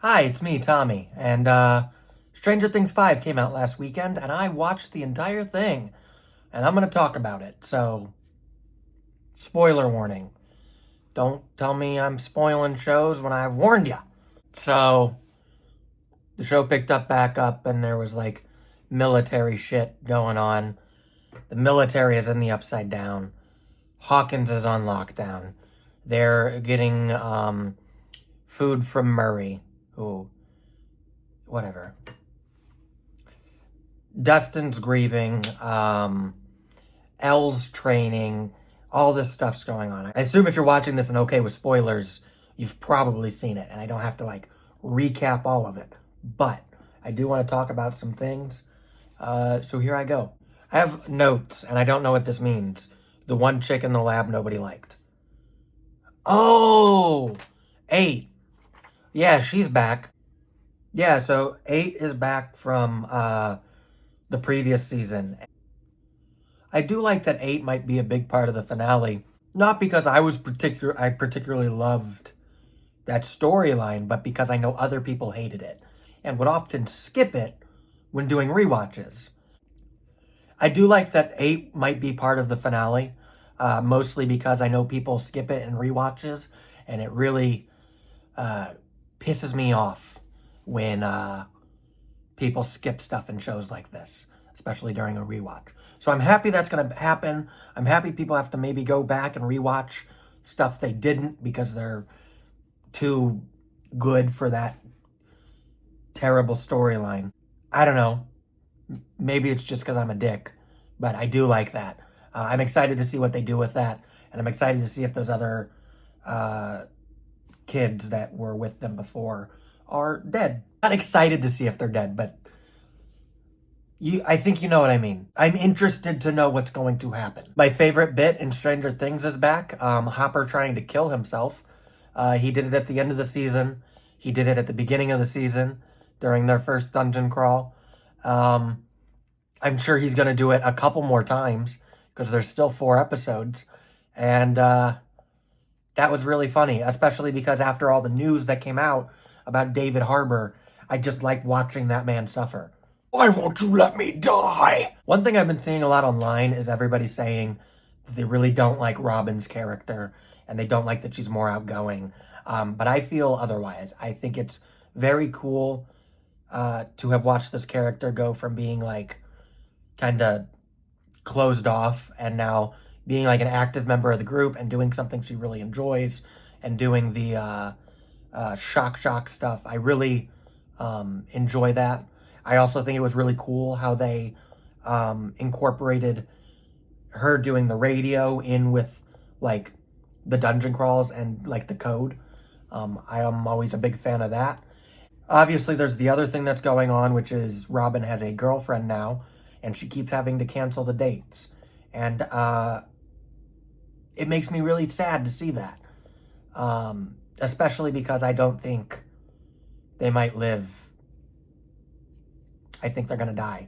Hi, it's me, Tommy, and Stranger Things 5 came out last weekend, and I watched the entire thing, and I'm gonna talk about it, so spoiler warning. Don't tell me I'm spoiling shows when I've warned you. So, the show picked up back up, and there was like military shit going on. The military is in the upside down. Hawkins is on lockdown. They're getting food from Murray, who, whatever. Dustin's grieving, Elle's training, all this stuff's going on. I assume if you're watching this and okay with spoilers, you've probably seen it, and I don't have to like recap all of it. But I do want to talk about some things. So here I go. I have notes, and I don't know what this means. The one chick in the lab nobody liked. Oh, 8. Yeah, she's back. Yeah, so 8 is back from the previous season. I do like that 8 might be a big part of the finale. Not because I particularly loved that storyline, but because I know other people hated it and would often skip it when doing rewatches. I do like that 8 might be part of the finale, mostly because I know people skip it in rewatches, and it really pisses me off when people skip stuff in shows like this, especially during a rewatch. So I'm happy that's going to happen. I'm happy people have to maybe go back and rewatch stuff they didn't because they're too good for that terrible storyline. I don't know. Maybe it's just because I'm a dick, but I do like that. I'm excited to see what they do with that, and I'm excited to see if those other kids that were with them before are dead. Not excited to see if they're dead, but I think you know what I mean. I'm interested to know what's going to happen. My favorite bit in Stranger Things is back. Hopper trying to kill himself. He did it at the end of the season. He did it at the beginning of the season during their first dungeon crawl. I'm sure he's going to do it a couple more times because there's still 4 episodes. And that was really funny, especially because after all the news that came out about David Harbour, I just like watching that man suffer. Why won't you let me die? One thing I've been seeing a lot online is everybody saying that they really don't like Robin's character and they don't like that she's more outgoing. But I feel otherwise. I think it's very cool to have watched this character go from being like kind of closed off and now being like an active member of the group and doing something she really enjoys and doing the shock stuff. I really enjoy that. I also think it was really cool how they incorporated her doing the radio in with like the dungeon crawls and like the code. I am always a big fan of that. Obviously, there's the other thing that's going on, which is Robin has a girlfriend now, and she keeps having to cancel the dates. And it makes me really sad to see that. Especially because I don't think they might live. I think they're going to die.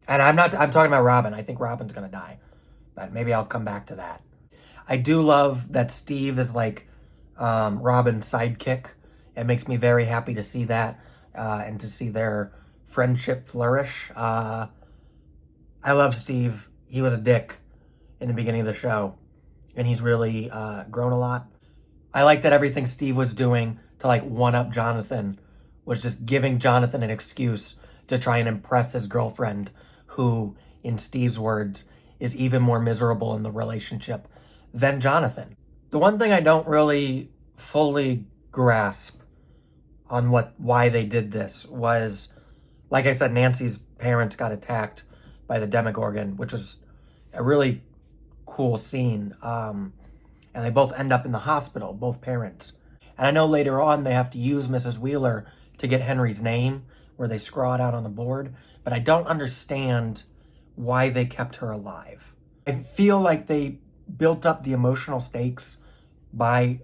And I'm talking about Robin. I think Robin's going to die. But maybe I'll come back to that. I do love that Steve is like Robin's sidekick. It makes me very happy to see that and to see their friendship flourish. I love Steve. He was a dick in the beginning of the show, and he's really grown a lot. I like that everything Steve was doing to like one-up Jonathan was just giving Jonathan an excuse to try and impress his girlfriend, who, in Steve's words, is even more miserable in the relationship than Jonathan. The one thing I don't really fully grasp on why they did this was, like I said, Nancy's parents got attacked by the Demogorgon, which was a really cool scene. And they both end up in the hospital, both parents. And I know later on they have to use Mrs. Wheeler to get Henry's name, where they scrawl it out on the board, but I don't understand why they kept her alive. I feel like they built up the emotional stakes by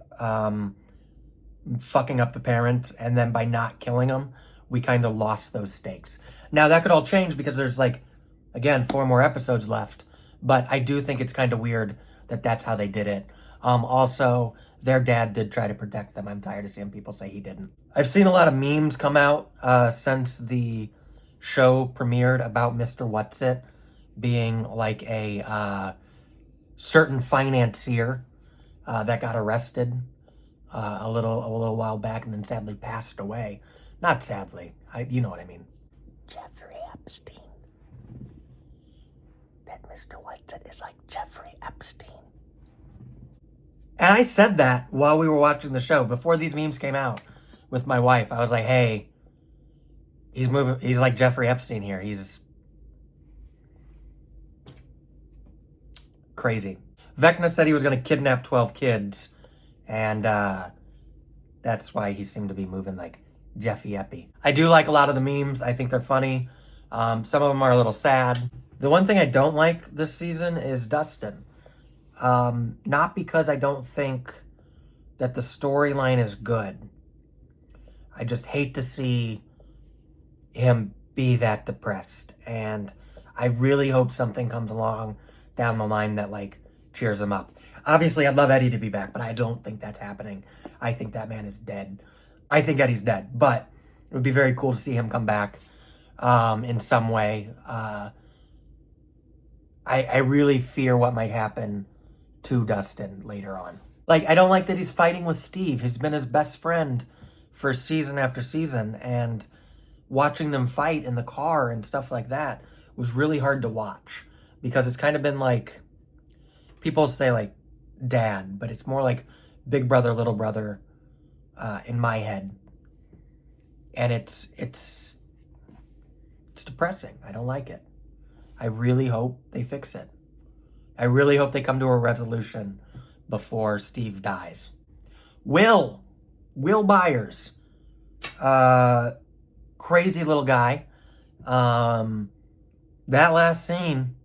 fucking up the parents, and then by not killing them, we kind of lost those stakes. Now, that could all change because there's like, again, 4 more episodes left, but I do think it's kind of weird that that's how they did it. Also, their dad did try to protect them. I'm tired of seeing people say he didn't. I've seen a lot of memes come out since the show premiered about Mr. Whatsit being like a certain financier that got arrested a little while back and then sadly passed away. Not sadly, you know what I mean. Jeffrey Epstein. That Mr. Whatsit is like Jeffrey Epstein. And I said that while we were watching the show before these memes came out with my wife. I was like, "Hey, he's like Jeffrey Epstein here. He's crazy." Vecna said he was going to kidnap 12 kids, and that's why he seemed to be moving like Jeffy Eppy. I do like a lot of the memes. I think they're funny. Some of them are a little sad. The one thing I don't like this season is Dustin. Not because I don't think that the storyline is good. I just hate to see him be that depressed. And I really hope something comes along down the line that like cheers him up. Obviously, I'd love Eddie to be back, but I don't think that's happening. I think that man is dead. I think Eddie's dead, but it would be very cool to see him come back in some way. I really fear what might happen to Dustin later on. Like, I don't like that he's fighting with Steve. He's been his best friend for season after season, and watching them fight in the car and stuff like that was really hard to watch because it's kind of been like, people say like dad, but it's more like big brother, little brother in my head. And it's depressing. I don't like it. I really hope they fix it. I really hope they come to a resolution before Steve dies. Will Byers, crazy little guy. That last scene,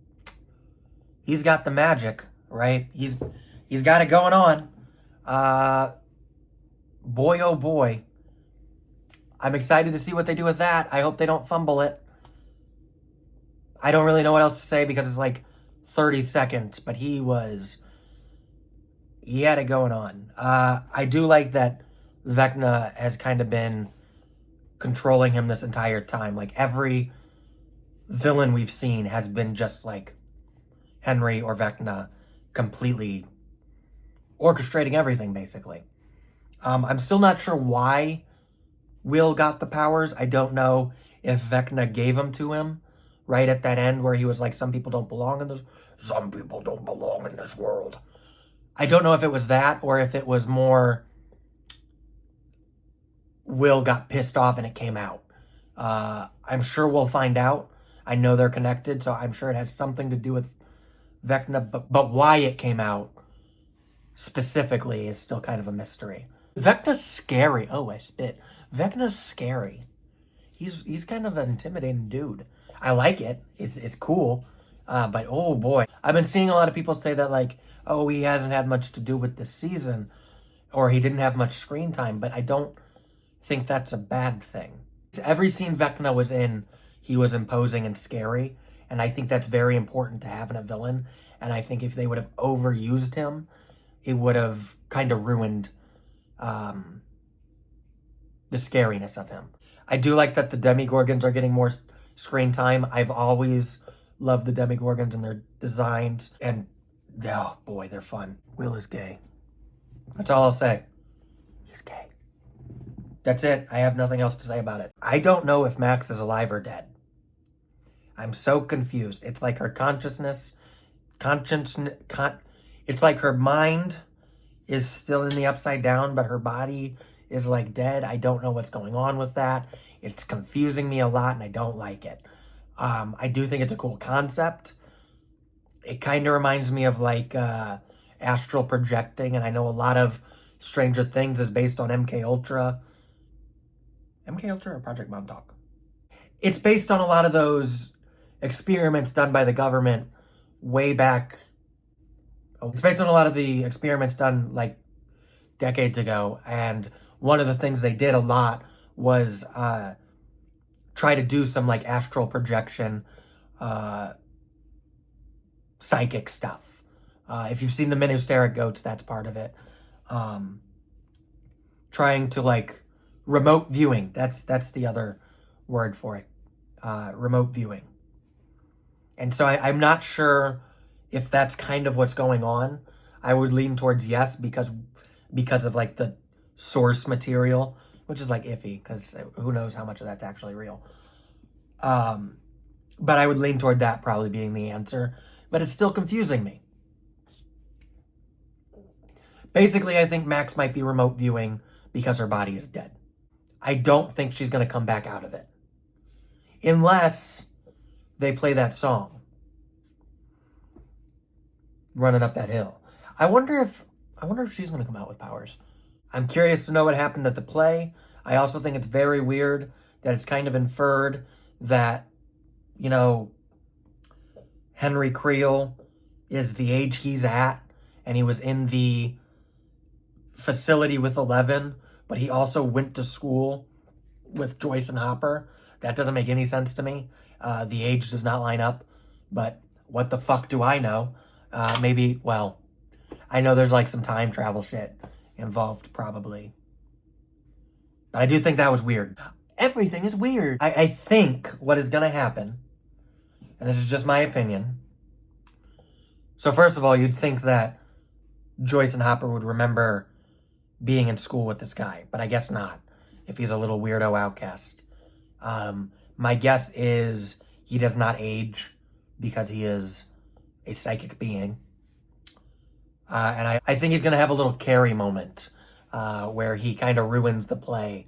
he's got the magic, right? He's got it going on. Boy, oh boy. I'm excited to see what they do with that. I hope they don't fumble it. I don't really know what else to say because it's like 30 seconds, but he had it going on. I do like that Vecna has kind of been controlling him this entire time. Like, every villain we've seen has been just like Henry or Vecna completely orchestrating everything, basically. I'm still not sure why Will got the powers. I don't know if Vecna gave them to him right at that end where he was like, some people don't belong in this world. I don't know if it was that or if it was more Will got pissed off and it came out. I'm sure we'll find out. I know they're connected, so I'm sure it has something to do with Vecna, but why it came out specifically is still kind of a mystery. Vecna's scary. Oh, I spit. Vecna's scary. He's kind of an intimidating dude. I like it. It's cool. But oh boy. I've been seeing a lot of people say that like, oh, he hasn't had much to do with this season, or he didn't have much screen time, but I don't think that's a bad thing. Every scene Vecna was in, he was imposing and scary, and I think that's very important to have in a villain, and I think if they would have overused him, it would have kind of ruined the scariness of him. I do like that the Demogorgons are getting more screen time. I've always loved the Demogorgons and their designs, and oh boy, they're fun. Will is gay. That's all I'll say. He's gay. That's it. I have nothing else to say about it. I don't know if Max is alive or dead. I'm so confused. It's like her it's like her mind is still in the upside down, but her body is like dead. I don't know what's going on with that. It's confusing me a lot, and I don't like it. I do think it's a cool concept. It kind of reminds me of like astral projecting, and I know a lot of Stranger Things is based on MK Ultra. MK Ultra or Project Montauk? It's based on a lot of those experiments done by the government way back. It's based on a lot of the experiments done like decades ago, and one of the things they did a lot was try to do some like astral projection, psychic stuff. If you've seen the Ministeric Goats, that's part of it. um, trying to like remote viewing. That's the other word for it. Remote viewing. And so I'm not sure if that's kind of what's going on. I would lean towards yes because of like the source material, which is like iffy because who knows how much of that's actually real. But I would lean toward that probably being the answer. But it's still confusing me. Basically, I think Max might be remote viewing because her body is dead. I don't think she's going to come back out of it. Unless they play that song. Running up that hill. I wonder if she's going to come out with powers. I'm curious to know what happened at the play. I also think it's very weird that it's kind of inferred that, you know, Henry Creel is the age he's at, and he was in the facility with Eleven, but he also went to school with Joyce and Hopper. That doesn't make any sense to me. The age does not line up, but what the fuck do I know? Maybe, well, I know there's like some time travel shit involved probably. But I do think that was weird. Everything is weird. I think what is going to happen, and this is just my opinion. So first of all, you'd think that Joyce and Hopper would remember being in school with this guy, but I guess not, if he's a little weirdo outcast. My guess is he does not age because he is a psychic being. And I think he's going to have a little Carrie moment where he kind of ruins the play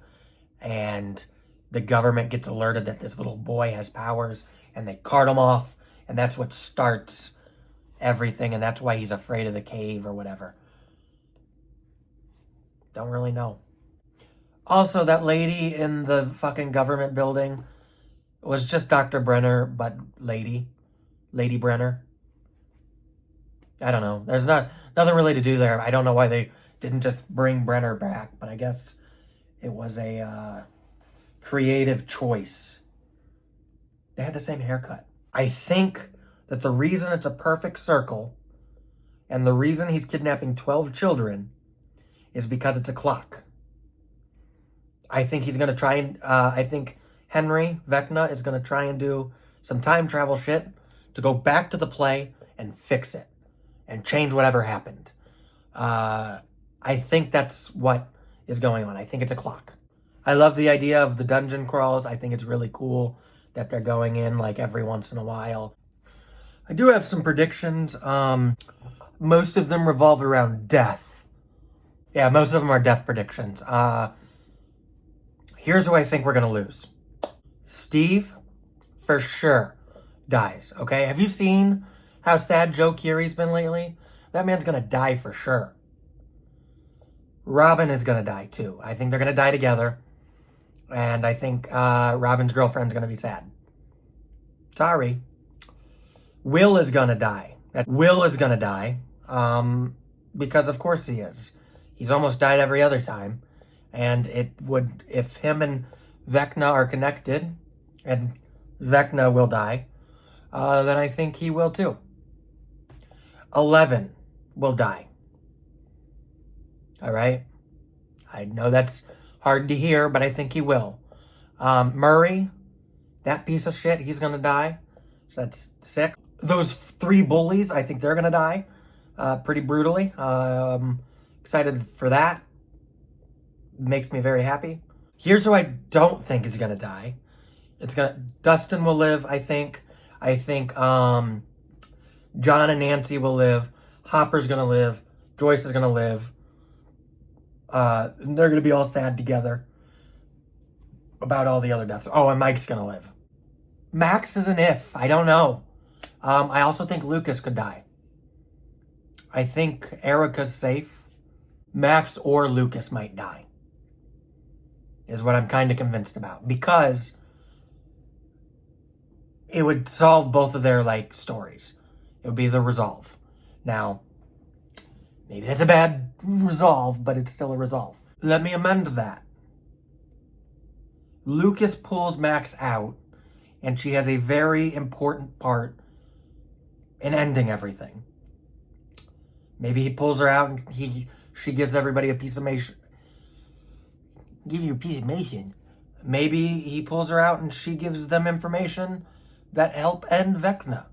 and the government gets alerted that this little boy has powers and they cart him off, and that's what starts everything, and that's why he's afraid of the cave or whatever. Don't really know. Also, that lady in the fucking government building was just Dr. Brenner, but Lady Brenner. I don't know. There's nothing really to do there. I don't know why they didn't just bring Brenner back, but I guess it was a creative choice. They had the same haircut. I think that the reason it's a perfect circle and the reason he's kidnapping 12 children is because it's a clock. I think he's going to try and, I think Henry Vecna is going to try and do some time travel shit to go back to the play and fix it and change whatever happened. I think that's what is going on. I think it's a clock. I love the idea of the dungeon crawls. I think it's really cool that they're going in like every once in a while. I do have some predictions. Most of them revolve around death. Yeah, most of them are death predictions. Here's who I think we're going to lose. Steve, for sure, dies, okay? Have you seen how sad Joe Keery's been lately? That man's going to die for sure. Robin is going to die, too. I think they're going to die together. And I think Robin's girlfriend's going to be sad. Sorry. Will is going to die. Will is going to die. Because of course he is. He's almost died every other time. And it would, if him and Vecna are connected, and Vecna will die, then I think he will too. 11 will die. All right? I know that's hard to hear, but I think he will. Murray, that piece of shit, he's going to die. So that's sick. Those 3 bullies, I think they're going to die pretty brutally. Excited for that. Makes me very happy. Here's who I don't think is going to die. Dustin will live, I think. I think John and Nancy will live. Hopper's going to live. Joyce is going to live. And they're going to be all sad together about all the other deaths. Oh, and Mike's going to live. Max is an if. I don't know. I also think Lucas could die. I think Erica's safe. Max or Lucas might die. Is what I'm kind of convinced about. Because it would solve both of their, like, stories. It would be the resolve. Now, maybe that's a bad resolve, but it's still a resolve. Let me amend that. Lucas pulls Max out, and she has a very important part in ending everything. Maybe he pulls her out and he she gives everybody a piece of information. Give you a piece of information. Maybe he pulls her out and she gives them information that help end Vecna.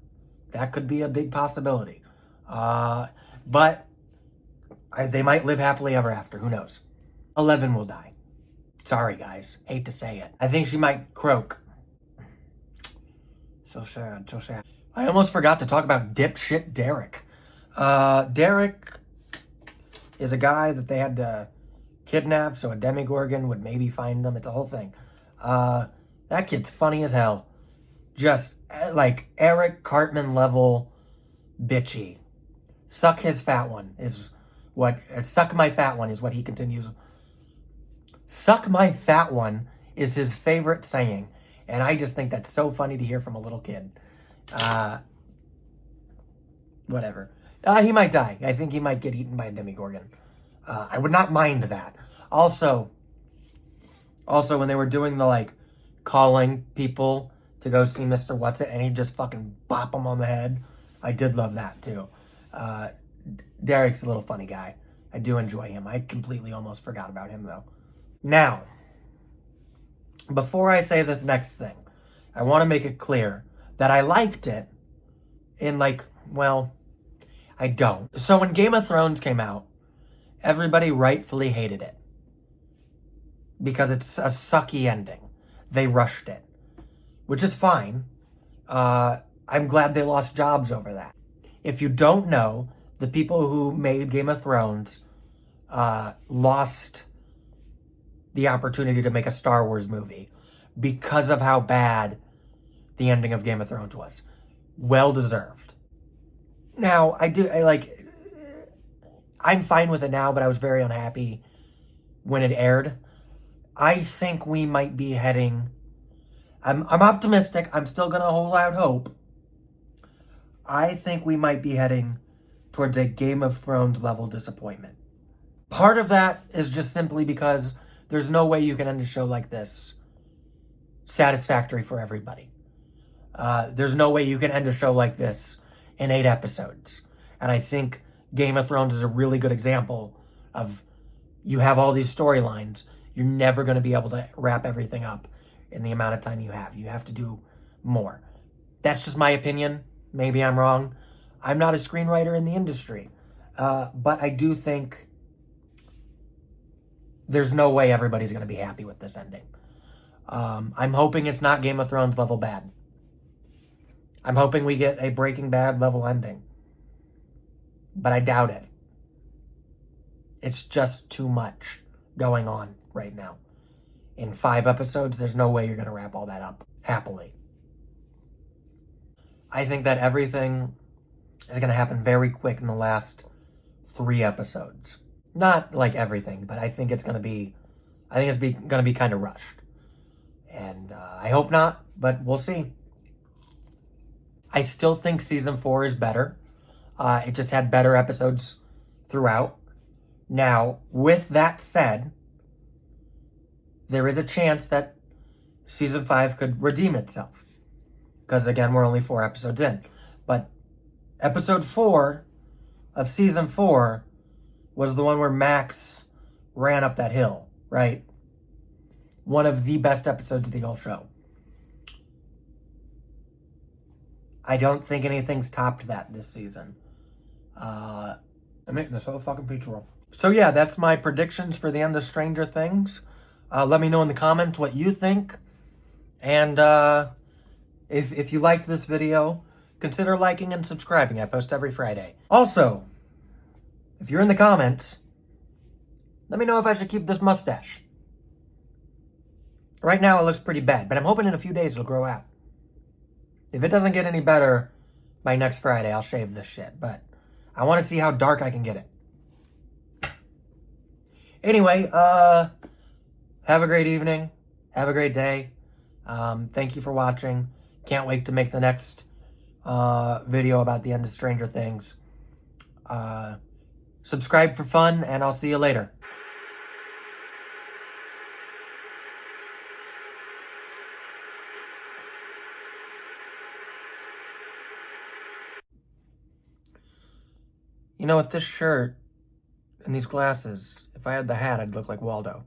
That could be a big possibility. But they might live happily ever after. Who knows? 11 will die. Sorry, guys. Hate to say it. I think she might croak. So sad, so sad. I almost forgot to talk about dipshit Derek. Derek is a guy that they had to kidnap so a Demogorgon would maybe find him. It's a whole thing. That kid's funny as hell. Just like Eric Cartman level bitchy. Suck his fat one is what, suck my fat one is what he continues. Suck my fat one is his favorite saying. And I just think that's so funny to hear from a little kid. Whatever. He might die. I think he might get eaten by a Demogorgon. I would not mind that. Also, when they were doing the, like, calling people to go see Mr. What's-It, and he just fucking bop him on the head, I did love that, too. Derek's a little funny guy. I do enjoy him. I completely almost forgot about him, though. Now, before I say this next thing, I want to make it clear that I liked it in, like, well, I don't. So when Game of Thrones came out, everybody rightfully hated it because it's a sucky ending. They rushed it, which is fine. I'm glad they lost jobs over that. If you don't know, the people who made Game of Thrones lost the opportunity to make a Star Wars movie because of how bad the ending of Game of Thrones was. Well deserved. Now, I'm fine with it now, but I was very unhappy when it aired. I think we might be heading... I'm optimistic. I'm still going to hold out hope. I think we might be heading towards a Game of Thrones level disappointment. Part of that is just simply because there's no way you can end a show like this satisfactory for everybody. There's no way you can end a show like this in 8 episodes. And I think Game of Thrones is a really good example of you have all these storylines. You're never going to be able to wrap everything up in the amount of time you have. You have to do more. That's just my opinion. Maybe I'm wrong. I'm not a screenwriter in the industry. But I do think there's no way everybody's going to be happy with this ending. I'm hoping it's not Game of Thrones level bad. I'm hoping we get a Breaking Bad level ending. But I doubt it. It's just too much going on right now. In 5 episodes, there's no way you're going to wrap all that up happily. I think that everything is going to happen very quick in the last 3 episodes. Not like everything, but I think it's going to be kind of rushed. And I hope not, but we'll see. I still think season 4 is better. It just had better episodes throughout. Now, with that said, there is a chance that season 5 could redeem itself. Because again, we're only 4 episodes in. But episode 4 of season 4 was the one where Max ran up that hill, right? One of the best episodes of the whole show. I don't think anything's topped that this season. I'm eating this whole fucking pizza roll. So yeah, that's my predictions for the end of Stranger Things. Let me know in the comments what you think. And if you liked this video, consider liking and subscribing. I post every Friday. Also, if you're in the comments, let me know if I should keep this mustache. Right now it looks pretty bad, but I'm hoping in a few days it'll grow out. If it doesn't get any better by next Friday, I'll shave this shit. But I want to see how dark I can get it. Anyway, have a great evening. Have a great day. Thank you for watching. Can't wait to make the next video about the end of Stranger Things. Subscribe for fun, and I'll see you later. You know, with this shirt, And these glasses. If I had the hat, I'd look like Waldo.